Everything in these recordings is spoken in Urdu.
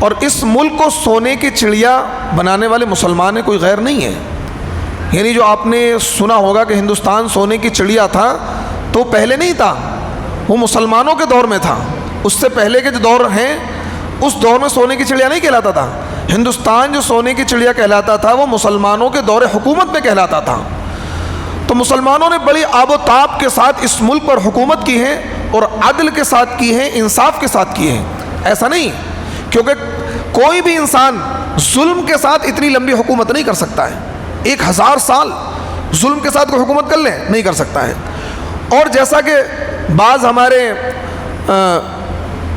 اور اس ملک کو سونے کی چڑیا بنانے والے مسلمان کوئی غیر نہیں ہے. یعنی جو آپ نے سنا ہوگا کہ ہندوستان سونے کی چڑیا تھا، تو پہلے نہیں تھا، وہ مسلمانوں کے دور میں تھا. اس سے پہلے کے جو دور ہیں اس دور میں سونے کی چڑیا نہیں کہلاتا تھا. ہندوستان جو سونے کی چڑیا کہلاتا تھا وہ مسلمانوں کے دور حکومت میں کہلاتا تھا. تو مسلمانوں نے بڑی آب و تاب کے ساتھ اس ملک پر حکومت کی ہے، اور عدل کے ساتھ کی ہے، انصاف کے ساتھ کی ہے. ایسا نہیں، کیونکہ کوئی بھی انسان ظلم کے ساتھ اتنی لمبی حکومت نہیں کر سکتا ہے. 1000 سال ظلم کے ساتھ کوئی حکومت کر لے نہیں کر سکتا ہے. اور جیسا کہ بعض ہمارے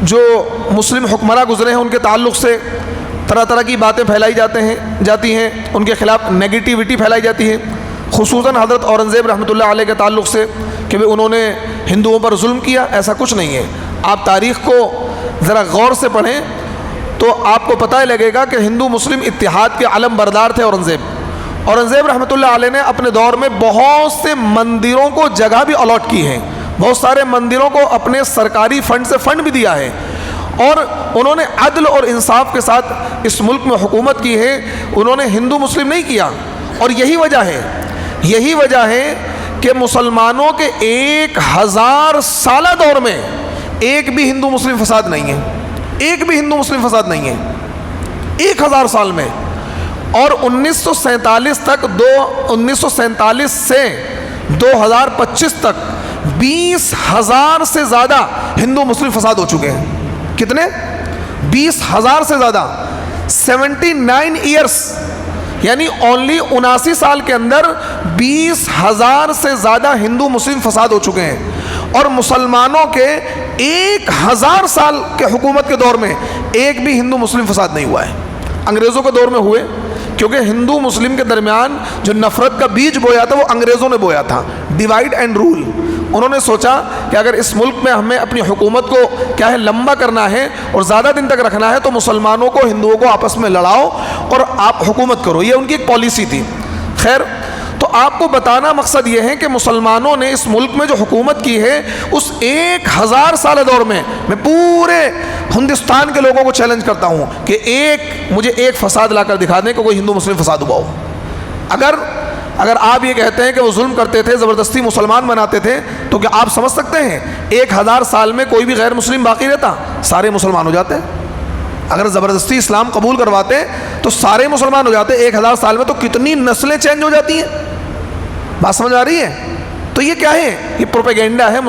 جو مسلم حکمراں گزرے ہیں ان کے تعلق سے طرح طرح کی باتیں پھیلائی جاتی ہیں، ان کے خلاف نیگیٹیوٹی پھیلائی جاتی ہے، خصوصاً حضرت اورنگزیب رحمۃ اللہ علیہ کے تعلق سے کہ انہوں نے ہندوؤں پر ظلم کیا. ایسا کچھ نہیں ہے. آپ تاریخ کو ذرا غور سے پڑھیں تو آپ کو پتہ لگے گا کہ ہندو مسلم اتحاد کے علم بردار تھے اورنگزیب رحمۃ اللہ علیہ نے اپنے دور میں بہت سے مندروں کو جگہ بھی الاٹ کی ہے، بہت سارے مندروں کو اپنے سرکاری فنڈ سے فنڈ بھی دیا ہے، اور انہوں نے عدل اور انصاف کے ساتھ اس ملک میں حکومت کی ہے. انہوں نے ہندو مسلم نہیں کیا. اور یہی وجہ ہے کہ مسلمانوں کے 1000 سالہ دور میں ایک بھی ہندو مسلم فساد نہیں ہے، ایک بھی ہندو مسلم فساد نہیں ہے 1000 سال میں. اور 1947 سے 2025 تک 20,000 سے زیادہ ہندو مسلم فساد ہو چکے ہیں. کتنے؟ 20,000 سے زیادہ. 79 ایئرس یعنی اونلی 79 سال کے اندر 20,000 سے زیادہ ہندو مسلم فساد ہو چکے ہیں. اور مسلمانوں کے 1000 سال کے حکومت کے دور میں ایک بھی ہندو مسلم فساد نہیں ہوا ہے. انگریزوں کے دور میں ہوئے، کیونکہ ہندو مسلم کے درمیان جو نفرت کا بیج بویا تھا وہ انگریزوں نے بویا تھا. Divide and rule. انہوں نے سوچا کہ اگر اس ملک میں ہمیں اپنی حکومت کو کیا ہے لمبا کرنا ہے اور زیادہ دن تک رکھنا ہے تو مسلمانوں کو ہندوؤں کو آپس میں لڑاؤ اور آپ حکومت کرو. یہ ان کی ایک پالیسی تھی. خیر، تو آپ کو بتانا مقصد یہ ہے کہ مسلمانوں نے اس ملک میں جو حکومت کی ہے اس 1000 سالہ دور میں پورے ہندوستان کے لوگوں کو چیلنج کرتا ہوں کہ مجھے ایک فساد لا کر دکھا دیں کہ کوئی ہندو مسلم فساد ہوا ہو. اگر آپ یہ کہتے ہیں کہ وہ ظلم کرتے تھے، زبردستی مسلمان بناتے تھے، تو کیا آپ سمجھ سکتے ہیں 1000 سال میں کوئی بھی غیر مسلم باقی رہتا؟ سارے مسلمان ہو جاتے. اگر زبردستی اسلام قبول کرواتے تو سارے مسلمان ہو جاتے. 1000 سال میں تو کتنی نسلیں چینج ہو جاتی ہیں. بات سمجھ آ رہی ہے؟ تو یہ کیا ہے؟ یہ پروپیگنڈا ہے.